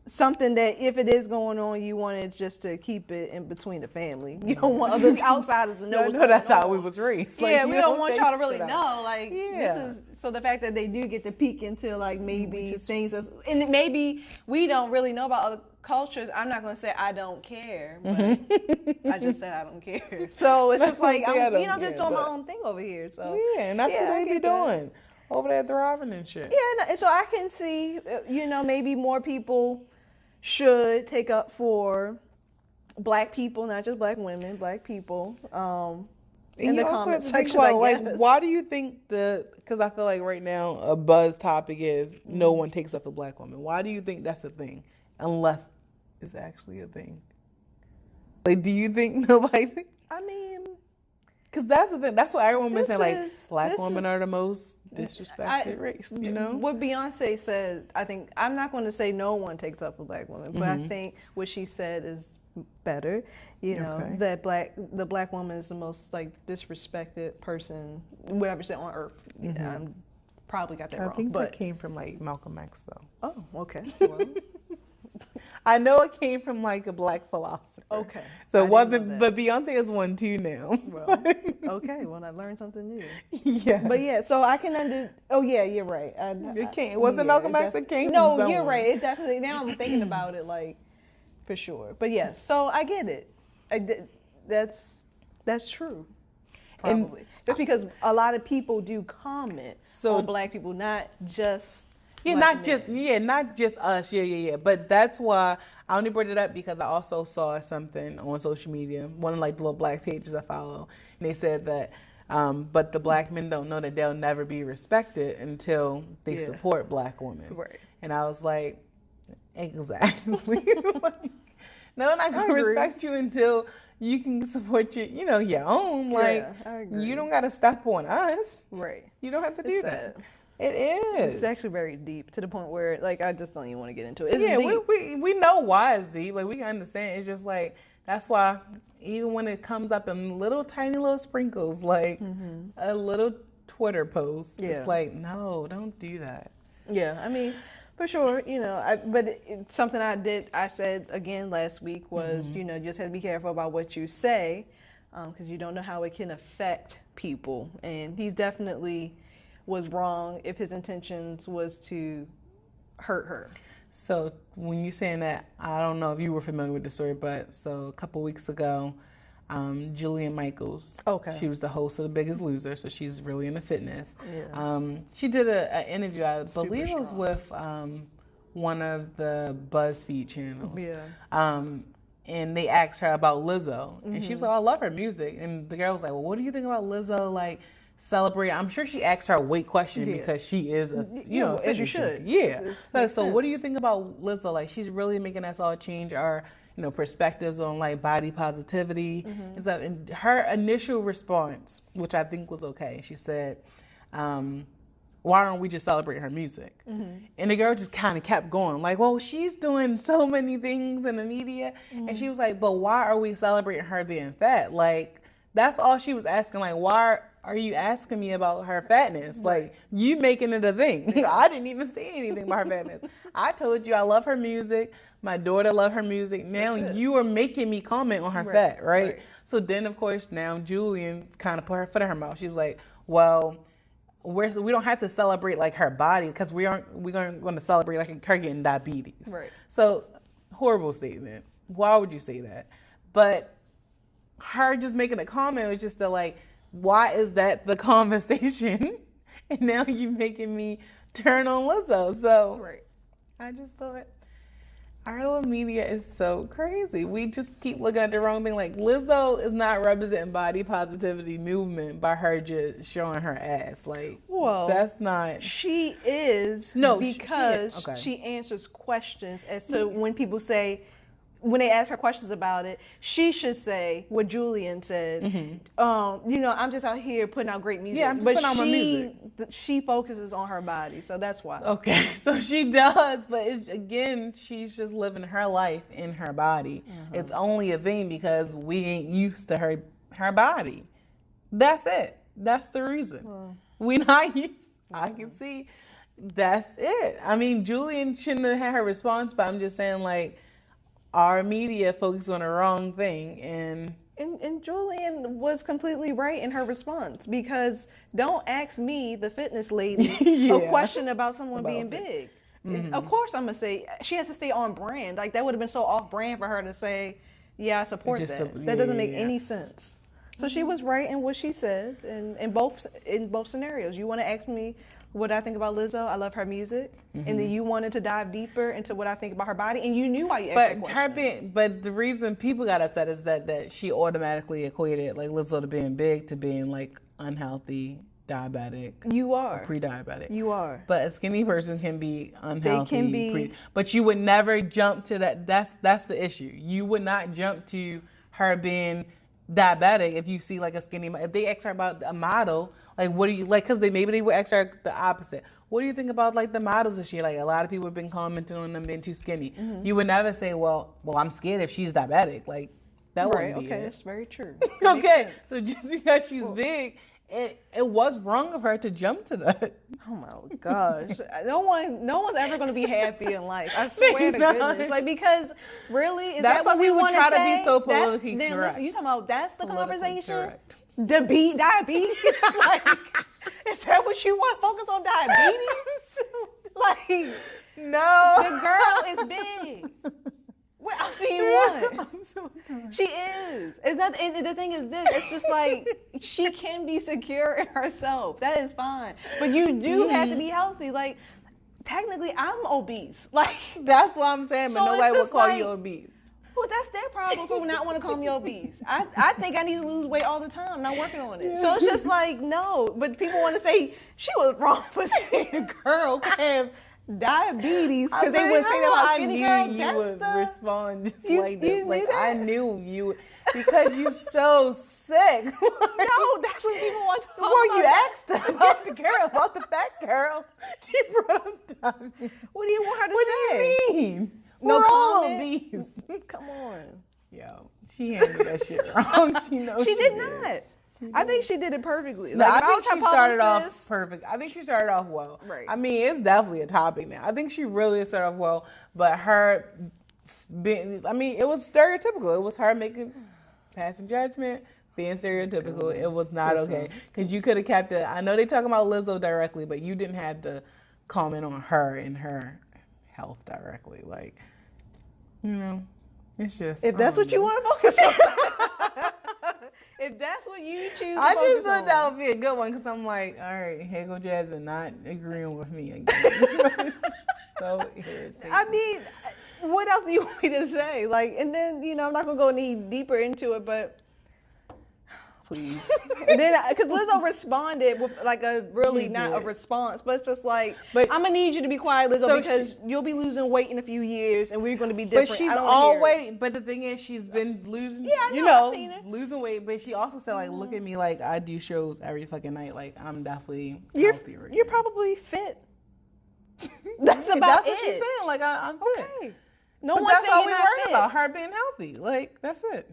something that if it is going on, you want it just to keep it in between the family. You don't want other outsiders to know what's going on. That's how we was raised. Like, we don't want y'all to really know. Like, this is, so the fact that they do get to peek into like maybe things, and maybe we don't really know about other cultures. I'm not going to say I don't care, but I just said I don't care. So it's just like, I'm just doing my own thing over here. So yeah, and that's what they be doing over there thriving and shit. Yeah, and so I can see, maybe more people should take up for black people, not just black women, black people. In the comment section, why do you think because I feel like right now a buzz topic is no one takes up for black women. Why do you think that's a thing? Unless it's actually a thing. Like, do you think nobody? I mean, because that's the thing. That's what everyone been saying. Like, black women are the most disrespected race. What Beyonce said, I think, I'm not going to say no one takes up for black women, but I think what she said is better. That the black woman is the most like disrespected person we ever said on earth. I probably got that wrong. I think that came from like Malcolm X though. Oh, okay. Well, I know it came from like a black philosopher. Okay. So it wasn't, but Beyonce is one too now. Well, okay. Well, I learned something new. Yeah. But yeah, so I can oh yeah, you're right. It wasn't Malcolm X. It came from someone. No, you're right. It definitely. Now I'm thinking about it, like for sure. But yes, so I get it. That's true. Probably. Just because a lot of people do comment on black people, not just. Yeah, not just us. Yeah. But that's why I only brought it up because I also saw something on social media, one of like the little black pages I follow, and they said that, but the black men don't know that they'll never be respected until they support black women. Right. And I was like, exactly. No, I'm not gonna respect you until you can support your own. Like, I agree. You don't gotta step on us. Right. You don't have to do that. It is. It's actually very deep to the point where, like, I just don't even want to get into it. It's deep. We know why it's deep. Like, we can understand. It's just like, that's why even when it comes up in little tiny little sprinkles, like a little Twitter post, it's like, no, don't do that. Yeah, I mean, for sure, but something I said again last week was, just have to be careful about what you say because you don't know how it can affect people. And he definitely was wrong if his intentions was to hurt her. So when you saying that, I don't know if you were familiar with the story, but so a couple weeks ago, Julian Michaels. Okay. She was the host of The Biggest Loser, so she's really into fitness. Yeah. She did an interview, I believe it was strong. with one of the BuzzFeed channels. Yeah. And they asked her about Lizzo. And she was like, I love her music. And the girl was like, well, what do you think about Lizzo, like, celebrate? I'm sure she asked her a weight question because she is a, as you should. Yeah. Like, so what do you sense. think about Lizzo? Like, she's really making us all change our, perspectives on, like, body positivity and stuff. And her initial response, which I think was okay, she said, why don't we just celebrate her music? And the girl just kind of kept going, like, well, she's doing so many things in the media. And she was like, but why are we celebrating her being fat? Like, that's all she was asking. Like, why are you asking me about her fatness? Right. Like, you making it a thing. I didn't even say anything about her fatness. I told you I love her music. My daughter loved her music. Now you are making me comment on her fat, right? So then, of course, now Julian kind of put her foot in her mouth. She was like, well, we don't have to celebrate, like, her body because we're going to celebrate, like, her getting diabetes. Right. So, horrible statement. Why would you say that? But her just making a comment was just like, why is that the conversation? And now you making me turn on Lizzo. So I just thought our little media is so crazy. We just keep looking at the wrong thing. Like, Lizzo is not representing body positivity movement by her just showing her ass. Like, well, that's not. She is. No, because she answers questions as to when people say, when they ask her questions about it, she should say what Julian said. I'm just out here putting out great music. Yeah, I'm just putting out my music. She focuses on her body, so that's why. Okay, so she does, but again, she's just living her life in her body. It's only a thing because we ain't used to her body. That's it. That's the reason. We not used. I can see. That's it. I mean, Julian shouldn't have had her response, but I'm just saying, like, our media focuses on the wrong thing, and Julian was completely right in her response, because don't ask me, the fitness lady, a question about someone being big. Of course I'm gonna say she has to stay on brand. Like, that would have been so off brand for her to say, yeah, I support that. That doesn't make any sense. So she was right in what she said, in both scenarios. You want to ask me what I think about Lizzo? I love her music, and then you wanted to dive deeper into what I think about her body, and you knew why you asked that question. But the reason people got upset is that she automatically equated, like, Lizzo to being big to being, like, unhealthy, diabetic. You are pre-diabetic. You are. But a skinny person can be unhealthy. They can be. But you would never jump to that. That's the issue. You would not jump to her being diabetic if you see, like, a skinny. If they ask her about a model, like, what do you like? Because maybe they would ask her the opposite. What do you think about, like, the models this year? Like, a lot of people have been commenting on them being too skinny. You would never say, well, I'm scared if she's diabetic. Like, that wouldn't be okay, it. that's very true. Okay, so just because she's big, it was wrong of her to jump to that. Oh my gosh. No one's ever going to be happy in life. I swear to goodness. Like, because really, that's what we want to say? Try to be so politically correct. Listen, you talking about that's the conversation? Correct. Diabetes? Like, is that what you want? Focus on diabetes? Like, no. The girl is big. What else do you want? I'm so done. She is. It's not. And the thing is this. It's just like, she can be secure in herself. That is fine. But you do have to be healthy. Like, technically, I'm obese. Like, that's what I'm saying. But nobody will call you obese. Well, that's their problem for not want to call me obese. I think I need to lose weight all the time. I'm not working on it. So it's just like, no. But people want to say she was wrong for saying a girl can have diabetes because they would say that about skinny girl. I knew you would respond just like this. Like, I knew you, because you're so sick. No, that's what people want to talk about. Well, you asked her about the girl, about the fat girl. She brought up diabetes. What do you want her to say? What do you mean? No, we're all obese. Come on. Yo, she handled that shit wrong. She knows she did not. I think she did it perfectly. No, I think she started off perfect. I think she started off well. Right. I mean, it's definitely a topic now. I think she really started off well, but her being, I mean, it was stereotypical. It was her passing judgment, being stereotypical. It was not okay. Because you could have kept it. I know they talking about Lizzo directly, but you didn't have to comment on her and her health directly. Like, it's just. If that's what you want to focus on. If that's what you choose, I just thought that would be a good one because I'm like, all right, here go Jasmine not agreeing with me again. So irritating. I mean, what else do you want me to say? Like, and then I'm not gonna go any deeper into it, but please. And then because Lizzo responded with like a really not a response, but it's just like, I'm gonna need you to be quiet, Lizzo, because you'll be losing weight in a few years, and we're gonna be different. But she's always. But the thing is, she's been losing. Yeah, I've seen it. Losing weight. But she also said like, look at me, like I do shows every fucking night. Like I'm definitely healthy. You're probably fit. That's about That's what she's saying. Like I'm fit. Okay. But that's all we worried about. Her being healthy. Like that's it.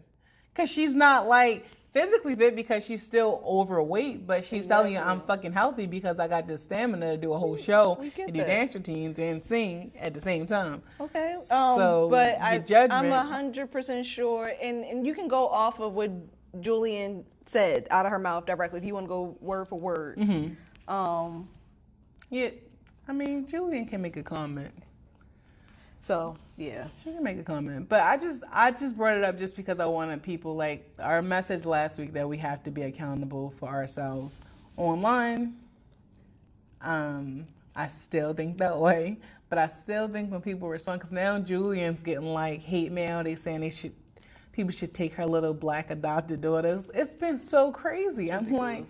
Because she's not like physically fit because she's still overweight, but she's telling you I'm fucking healthy because I got this stamina to do a whole show and do dance routines and sing at the same time. Okay. So, but I'm 100% sure, and you can go off of what Julian said out of her mouth directly if you want to go word for word. Mm-hmm. Yeah. I mean, Julian can make a comment. So, yeah. She can make a comment. But I just brought it up just because I wanted people, like, our message last week that we have to be accountable for ourselves online. I still think that way. But I still think when people respond, because now Julian's getting, like, hate mail. They saying people should take her little black adopted daughters. It's been so crazy. I'm like,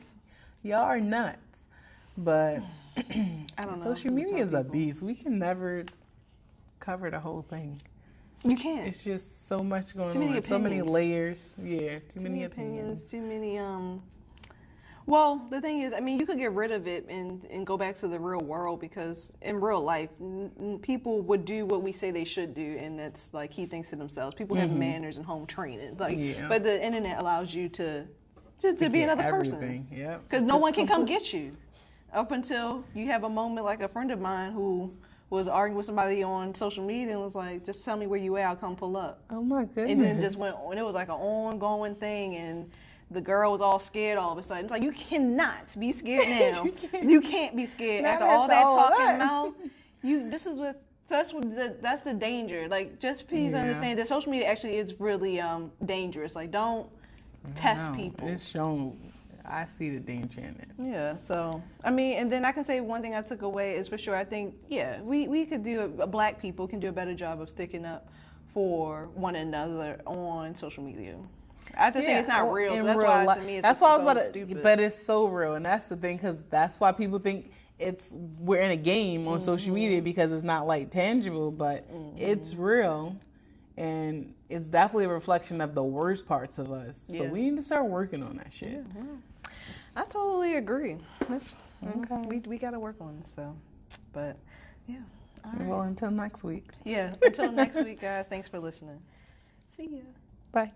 y'all are nuts. But I don't know. Social media is a beast. We can never cover the whole thing. You can't. It's just so much going on. Opinions. So many layers. Yeah, too many opinions. Too many. Well, the thing is, I mean, you could get rid of it and go back to the real world, because in real life, people would do what we say they should do, and that's like keep things to themselves. People have manners and home training, but the internet allows you to be another person. Yeah. Because no one can come get you. Up until you have a moment like a friend of mine who was arguing with somebody on social media and was like, just tell me where you at, I'll come pull up. Oh my goodness. And then it just went on. It was like an ongoing thing, and the girl was all scared all of a sudden. It's like, you cannot be scared now. you can't be scared. After all that talking mouth, that's the danger. Like, just please understand that social media actually is really dangerous. Like, don't test people. It's shown. I see the danger in it. Yeah, so, I mean, and then I can say one thing I took away is for sure, I think, we could black people can do a better job of sticking up for one another on social media. I have to say it's not real, so that's why to me it's stupid. But it's so real, and that's the thing, because that's why people think we're in a game on social media, because it's not like tangible, but it's real. And it's definitely a reflection of the worst parts of us. So we need to start working on that shit. Yeah. I totally agree. We got to work on it. So, but yeah. All right. Well, until next week. Yeah. Until next week, guys. Thanks for listening. See ya. Bye.